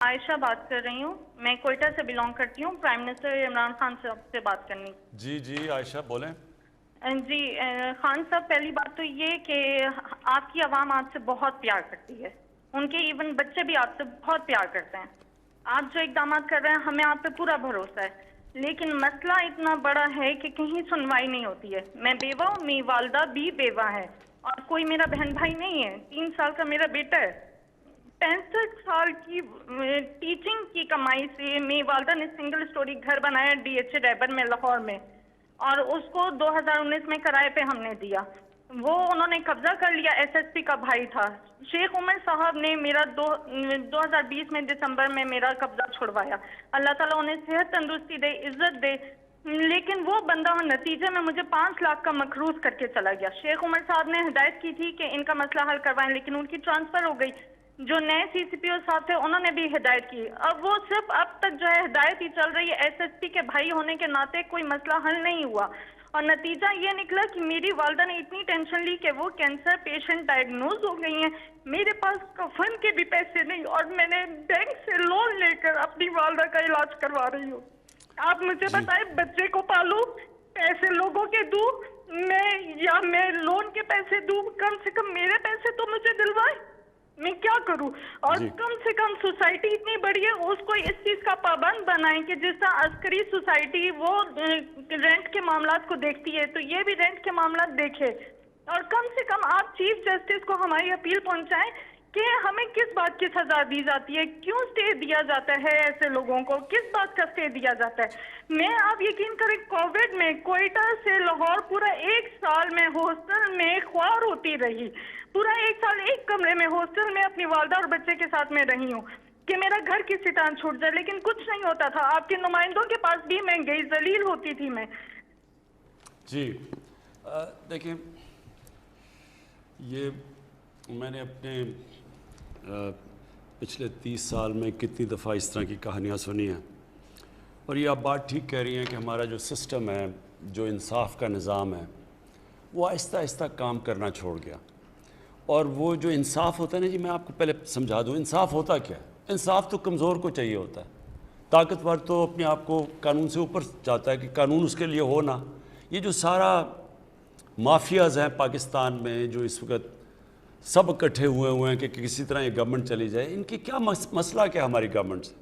عائشہ بات کر رہی ہوں، میں کوئٹہ سے بلانگ کرتی ہوں، پرائم منسٹر عمران خان صاحب سے بات کرنی۔ جی عائشہ بولیں۔ جی خان صاحب، پہلی بات تو یہ کہ آپ کی عوام آپ سے بہت پیار کرتی ہے، ان کے ایون بچے بھی آپ سے بہت پیار کرتے ہیں۔ آپ جو اقدامات کر رہے ہیں ہمیں آپ پہ پورا بھروسہ ہے، لیکن مسئلہ اتنا بڑا ہے کہ کہیں سنوائی نہیں ہوتی ہے۔ میں بیوہ ہوں، میری والدہ بھی بیوہ ہے، اور کوئی میرا بہن بھائی نہیں ہے۔ 3 سال کا میرا بیٹا ہے۔ 65 سال کی ٹیچنگ کی کمائی سے میری والدہ نے سنگل سٹوری گھر بنایا ڈی ایچ اے ریبر میں، لاہور میں، اور اس کو 2019 میں کرائے پہ ہم نے دیا۔ وہ انہوں نے قبضہ کر لیا، ایس ایس پی کا بھائی تھا شیخ عمر صاحب نے میرا 2020 میں دسمبر میں میرا قبضہ چھڑوایا۔ اللہ تعالیٰ انہیں صحت تندرستی دے، عزت دے، لیکن وہ بندہ نتیجے میں مجھے 5 لاکھ کا مقروض کر کے چلا گیا۔ شیخ عمر صاحب نے ہدایت کی تھی کہ ان کا مسئلہ حل کروائیں، لیکن ان کی ٹرانسفر ہو گئی۔ جو نئے سی سی پی او صاحب تھے انہوں نے بھی ہدایت کی۔ اب وہ صرف اب تک جو ہے ہدایت ہی چل رہی ہے، ایس ایس پی کے بھائی ہونے کے ناطے کوئی مسئلہ حل نہیں ہوا، اور نتیجہ یہ نکلا کہ میری والدہ نے اتنی ٹینشن لی کہ وہ کینسر پیشنٹ ڈائگنوز ہو گئی ہیں۔ میرے پاس کفن کے بھی پیسے نہیں، اور میں نے بینک سے لون لے کر اپنی والدہ کا علاج کروا رہی ہوں۔ آپ مجھے جی بتائیں، بچے کو پالوں، پیسے لوگوں کے دوں میں، یا میں لون کے پیسے دوں؟ کم سے کم میرے پیسے تو مجھے دلوائے، میں کیا کروں؟ اور جی کم سے کم سوسائٹی اتنی بڑی ہے، اس کو اس چیز کا پابند بنائیں کہ جس طرح عسکری سوسائٹی وہ رینٹ کے معاملات کو دیکھتی ہے تو یہ بھی رینٹ کے معاملات دیکھے۔ اور کم سے کم آپ چیف جسٹس کو ہماری اپیل پہنچائیں کہ ہمیں کس بات کی سزا دی جاتی ہے، کیوں اسٹے دیا جاتا ہے ایسے لوگوں کو، کس بات کا اسٹے دیا جاتا ہے۔ میں آپ یقین کریں، کووڈ میں کوئٹہ سے لاہور پورا 1 سال میں ہاسٹل میں خوار ہوتی رہی، پورا 1 سال ایک کمرے میں ہاسٹل میں اپنی والدہ اور بچے کے ساتھ میں رہی ہوں کہ میرا گھر کسی طرح چھوٹ جائے، لیکن کچھ نہیں ہوتا تھا۔ آپ کے نمائندوں کے پاس بھی میں گئی، ذلیل ہوتی تھی میں۔ جی دیکھیں، یہ میں نے اپنے پچھلے 30 سال میں کتنی دفعہ اس طرح کی کہانیاں سنی ہیں، اور یہ آپ بات ٹھیک کہہ رہی ہیں کہ ہمارا جو سسٹم ہے، جو انصاف کا نظام ہے، وہ آہستہ آہستہ کام کرنا چھوڑ گیا۔ اور وہ جو انصاف ہوتا ہے نا، جی میں آپ کو پہلے سمجھا دوں انصاف ہوتا کیا ہے۔ انصاف تو کمزور کو چاہیے ہوتا ہے، طاقتور تو اپنے آپ کو قانون سے اوپر جاتا ہے کہ قانون اس کے لیے ہونا۔ یہ جو سارا مافیاز ہیں پاکستان میں، جو اس وقت سب اکٹھے ہوئے ہیں کہ کسی طرح یہ گورنمنٹ چلی جائے، ان کی کیا مسئلہ کیا ہماری گورنمنٹ سے؟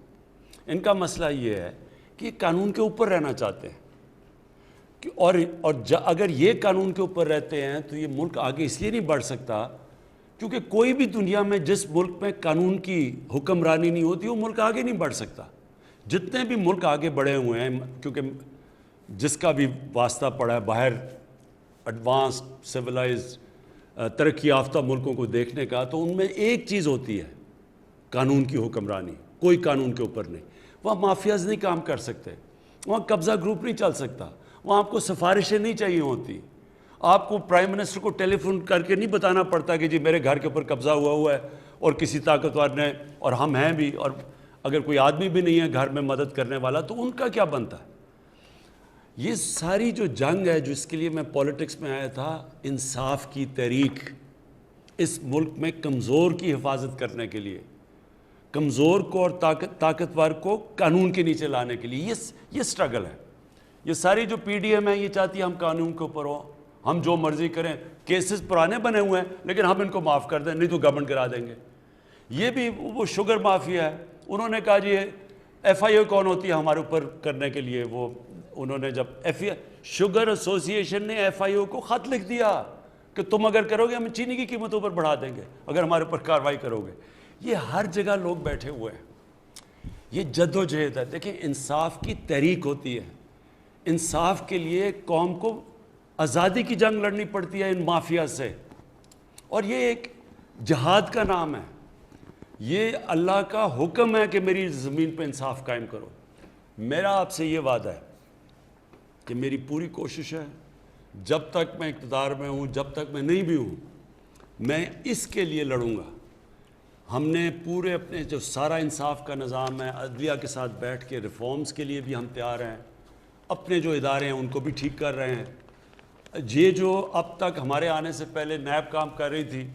ان کا مسئلہ یہ ہے کہ یہ قانون کے اوپر رہنا چاہتے ہیں، اور اگر یہ قانون کے اوپر رہتے ہیں تو یہ ملک آگے اس لیے نہیں بڑھ سکتا کیونکہ کوئی بھی دنیا میں جس ملک میں قانون کی حکمرانی نہیں ہوتی وہ ملک آگے نہیں بڑھ سکتا۔ جتنے بھی ملک آگے بڑھے ہوئے ہیں، کیونکہ جس کا بھی واسطہ پڑا ہے باہر ایڈوانسڈ سویلائزڈ ترقی یافتہ ملکوں کو دیکھنے کا، تو ان میں ایک چیز ہوتی ہے، قانون کی حکمرانی۔ کوئی قانون کے اوپر نہیں، وہاں مافیاز نہیں کام کر سکتے، وہاں قبضہ گروپ نہیں چل سکتا، وہاں آپ کو سفارشیں نہیں چاہیے ہوتی، آپ کو پرائم منسٹر کو ٹیلی فون کر کے نہیں بتانا پڑتا کہ جی میرے گھر کے اوپر قبضہ ہوا ہے اور کسی طاقتور نے، اور ہم ہیں بھی، اور اگر کوئی آدمی بھی نہیں ہے گھر میں مدد کرنے والا تو ان کا کیا بنتا ہے۔ یہ ساری جو جنگ ہے جو اس کے لیے میں پولیٹکس میں آیا تھا، انصاف کی تحریک، اس ملک میں کمزور کی حفاظت کرنے کے لیے، کمزور کو اور طاقتور کو قانون کے نیچے لانے کے لیے یہ سٹرگل ہے۔ یہ ساری جو پی ڈی ایم ہے یہ چاہتی ہے ہم قانون کے اوپر ہوں، ہم جو مرضی کریں، کیسز پرانے بنے ہوئے ہیں لیکن ہم ان کو معاف کر دیں، نہیں تو گورنمنٹ کرا دیں گے۔ یہ بھی وہ شوگر مافیا ہے، انہوں نے کہا جی ایف آئی او کون ہوتی ہے ہمارے اوپر کرنے کے لیے، وہ انہوں نے جب شوگر ایسوسی ایشن نے ایف آئی او کو خط لکھ دیا کہ تم اگر کرو گے ہم چینی کی قیمتوں پر بڑھا دیں گے اگر ہمارے اوپر کارروائی کرو گے۔ یہ ہر جگہ لوگ بیٹھے ہوئے ہیں، یہ جد و جہد ہے۔ دیکھیں انصاف کی تحریک ہوتی ہے، انصاف کے لیے قوم کو آزادی کی جنگ لڑنی پڑتی ہے ان مافیا سے، اور یہ ایک جہاد کا نام ہے۔ یہ اللہ کا حکم ہے کہ میری زمین پہ انصاف قائم کرو۔ میرا آپ سے یہ وعدہ ہے کہ میری پوری کوشش ہے، جب تک میں اقتدار میں ہوں، جب تک میں نہیں بھی ہوں، میں اس کے لیے لڑوں گا۔ ہم نے پورے اپنے جو سارا انصاف کا نظام ہے، عدلیہ کے ساتھ بیٹھ کے ریفارمز کے لیے بھی ہم تیار ہیں، اپنے جو ادارے ہیں ان کو بھی ٹھیک کر رہے ہیں۔ یہ جو اب تک ہمارے آنے سے پہلے نیب کام کر رہی تھی،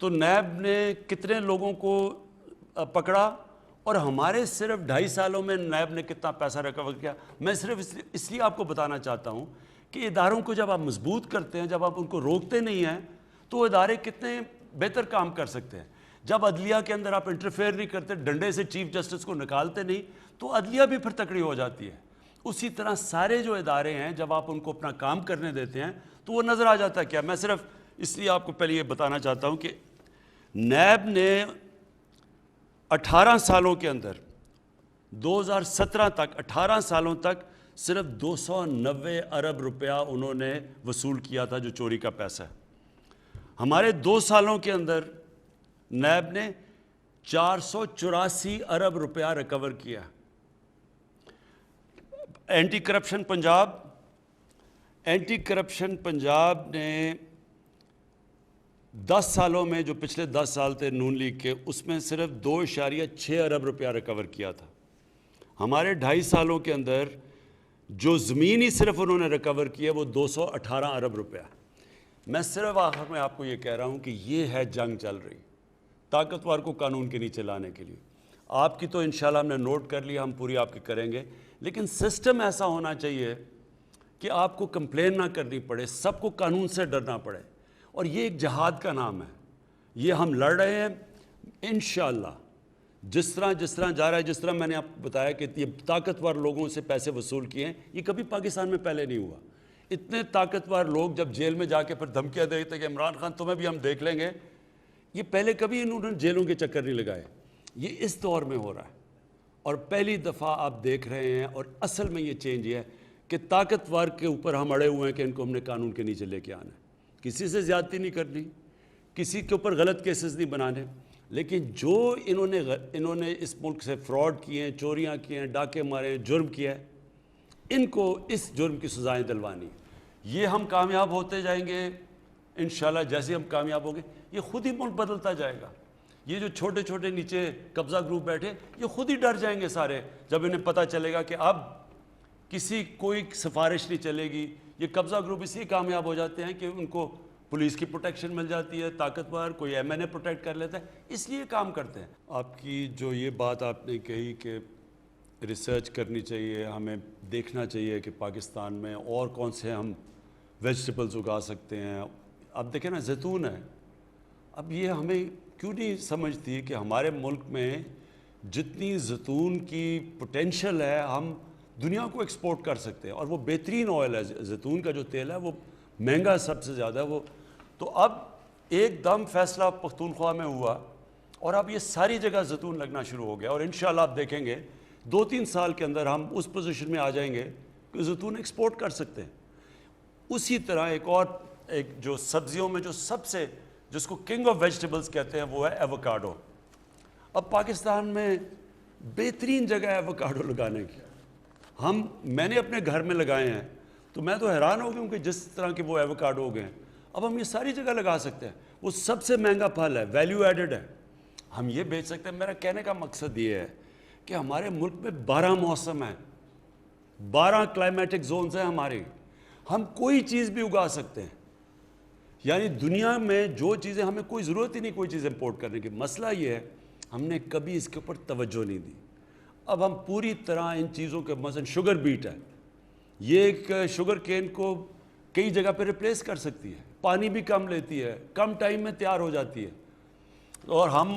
تو نیب نے کتنے لوگوں کو پکڑا اور ہمارے صرف 2.5 سالوں میں نیب نے کتنا پیسہ ریکور کیا. میں صرف اس لیے آپ کو بتانا چاہتا ہوں کہ اداروں کو جب آپ مضبوط کرتے ہیں, جب آپ ان کو روکتے نہیں ہیں, تو وہ ادارے کتنے بہتر کام کر سکتے ہیں. جب عدلیہ کے اندر آپ انٹرفیئر نہیں کرتے, ڈنڈے سے چیف جسٹس کو نکالتے نہیں, تو عدلیہ بھی پھر تکڑی ہو جاتی ہے. اسی طرح سارے جو ادارے ہیں جب آپ ان کو اپنا کام کرنے دیتے ہیں تو وہ نظر آ جاتا ہے. کیا میں صرف اس لیے آپ کو پہلے یہ بتانا چاہتا ہوں کہ نیب نے 18 سالوں کے اندر 2017 تک 18 سالوں تک صرف 290 ارب روپیہ انہوں نے وصول کیا تھا جو چوری کا پیسہ ہے. ہمارے 2 سالوں کے اندر نیب نے 484 ارب روپیہ ریکور کیا. اینٹی کرپشن پنجاب نے 10 سالوں میں, جو پچھلے 10 سال تھے نون لیگ کے, اس میں صرف 2.6 ارب روپیہ ریکور کیا تھا. ہمارے 2.5 سالوں کے اندر جو زمین ہی صرف انہوں نے ریکور کی ہے وہ 218 ارب روپیہ. میں صرف آخر میں آپ کو یہ کہہ رہا ہوں کہ یہ ہے جنگ چل رہی طاقتور کو قانون کے نیچے لانے کے لیے. آپ کی تو انشاءاللہ ہم نے نوٹ کر لیا, ہم پوری آپ کی کریں گے, لیکن سسٹم ایسا ہونا چاہیے کہ آپ کو کمپلین نہ کرنی پڑے, سب کو قانون سے ڈرنا پڑے. اور یہ ایک جہاد کا نام ہے, یہ ہم لڑ رہے ہیں انشاءاللہ. جس طرح جا رہا ہے, جس طرح میں نے آپ کو بتایا کہ یہ طاقتور لوگوں سے پیسے وصول کیے ہیں, یہ کبھی پاکستان میں پہلے نہیں ہوا. اتنے طاقتور لوگ جب جیل میں جا کے پھر دھمکیاں دیتے کہ عمران خان تمہیں بھی ہم دیکھ لیں گے, یہ پہلے کبھی انہوں نے جیلوں کے چکر نہیں لگائے. یہ اس دور میں ہو رہا ہے اور پہلی دفعہ آپ دیکھ رہے ہیں. اور اصل میں یہ چینج یہ ہے کہ طاقتور کے اوپر ہم اڑے ہوئے ہیں کہ ان کو ہم نے قانون کے نیچے لے کے آنا ہے. کسی سے زیادتی نہیں کرنی, کسی کے اوپر غلط کیسز نہیں بنانے, لیکن جو انہوں نے اس ملک سے فراڈ کیے ہیں, چوریاں کی ہیں, ڈاکے مارے ہیں, جرم کیا ہے, ان کو اس جرم کی سزائیں دلوانی. یہ ہم کامیاب ہوتے جائیں گے انشاءاللہ. جیسے ہم کامیاب ہوں گے یہ خود ہی ملک بدلتا جائے گا. یہ جو چھوٹے چھوٹے نیچے قبضہ گروپ بیٹھے, یہ خود ہی ڈر جائیں گے سارے جب انہیں پتہ چلے گا کہ اب کسی کوئی سفارش نہیں چلے گی. یہ قبضہ گروپ اس لیے کامیاب ہو جاتے ہیں کہ ان کو پولیس کی پروٹیکشن مل جاتی ہے, طاقتور کوئی ایم این اے پروٹیکٹ کر لیتا ہے, اس لیے کام کرتے ہیں. آپ کی جو یہ بات آپ نے کہی کہ ریسرچ کرنی چاہیے, ہمیں دیکھنا چاہیے کہ پاکستان میں اور کون سے ہم ویجیٹیبلز اگا سکتے ہیں. اب دیکھیں نا, زیتون ہے, اب یہ ہمیں کیوں نہیں سمجھتی کہ ہمارے ملک میں جتنی زیتون کی پوٹینشل ہے ہم دنیا کو ایکسپورٹ کر سکتے ہیں. اور وہ بہترین آئل ہے, زیتون کا جو تیل ہے وہ مہنگا سب سے زیادہ ہے وہ. تو اب ایک دم فیصلہ پختونخوا میں ہوا اور اب یہ ساری جگہ زیتون لگنا شروع ہو گیا. اور انشاءاللہ آپ دیکھیں گے 2-3 سال کے اندر ہم اس پوزیشن میں آ جائیں گے کہ زیتون ایکسپورٹ کر سکتے ہیں. اسی طرح ایک جو سبزیوں میں جو سب سے, جس کو کنگ آف ویجیٹیبلز کہتے ہیں, وہ ہے ایووکاڈو. اب پاکستان میں بہترین جگہ ہے ایووکاڈو لگانے کی. میں نے اپنے گھر میں لگائے ہیں تو میں تو حیران ہو گیا ہوں کہ جس طرح کے وہ ایووکاڈو ہو گئے ہیں. اب ہم یہ ساری جگہ لگا سکتے ہیں. وہ سب سے مہنگا پھل ہے, ویلیو ایڈڈ ہے, ہم یہ بیچ سکتے ہیں. میرا کہنے کا مقصد یہ ہے کہ ہمارے ملک میں 12 موسم ہیں, 12 کلائمیٹک زونز ہیں ہمارے. ہم کوئی چیز بھی اگا سکتے ہیں. یعنی دنیا میں جو چیزیں ہمیں کوئی ضرورت ہی نہیں کوئی چیز امپورٹ کرنے کی. مسئلہ یہ ہے ہم نے کبھی اس کے اوپر توجہ نہیں دی. اب ہم پوری طرح ان چیزوں کے, مثلا شوگر بیٹ ہے, یہ ایک شوگر کین کو کئی جگہ پہ ریپلیس کر سکتی ہے, پانی بھی کم لیتی ہے, کم ٹائم میں تیار ہو جاتی ہے. اور ہم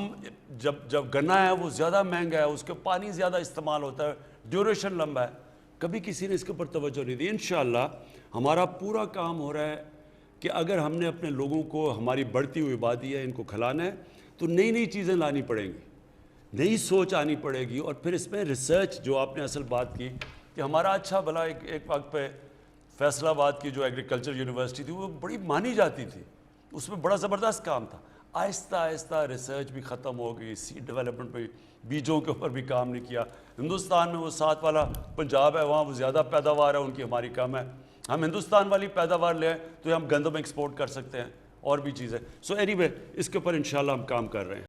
جب گنا ہے وہ زیادہ مہنگا ہے, اس کے پانی زیادہ استعمال ہوتا ہے, ڈیوریشن لمبا ہے, کبھی کسی نے اس کے اوپر توجہ نہیں دی. انشاءاللہ ہمارا پورا کام ہو رہا ہے کہ اگر ہم نے اپنے لوگوں کو, ہماری بڑھتی ہوئی آبادی ہے, ان کو کھلانا ہے تو نئی چیزیں لانی پڑیں گی, نئی سوچ آنی پڑے گی. اور پھر اس میں ریسرچ, جو آپ نے اصل بات کی کہ ہمارا اچھا بھلا ایک وقت پہ فیصل آباد کی جو ایگریکلچر یونیورسٹی تھی وہ بڑی مانی جاتی تھی, اس میں بڑا زبردست کام تھا. آہستہ آہستہ ریسرچ بھی ختم ہو گئی, سیڈ ڈیولپمنٹ پہ, بیجوں کے اوپر بھی کام نہیں کیا. ہندوستان میں وہ 7 والا پنجاب ہے, وہاں وہ زیادہ پیداوار ہے ان کی, ہماری کم ہے. ہم ہندوستان والی پیداوار لیں تو ہم گندم ایکسپورٹ کر سکتے ہیں اور بھی چیزیں. سو اینی وے اس کے اوپر انشاءاللہ ہم کام کر رہے ہیں.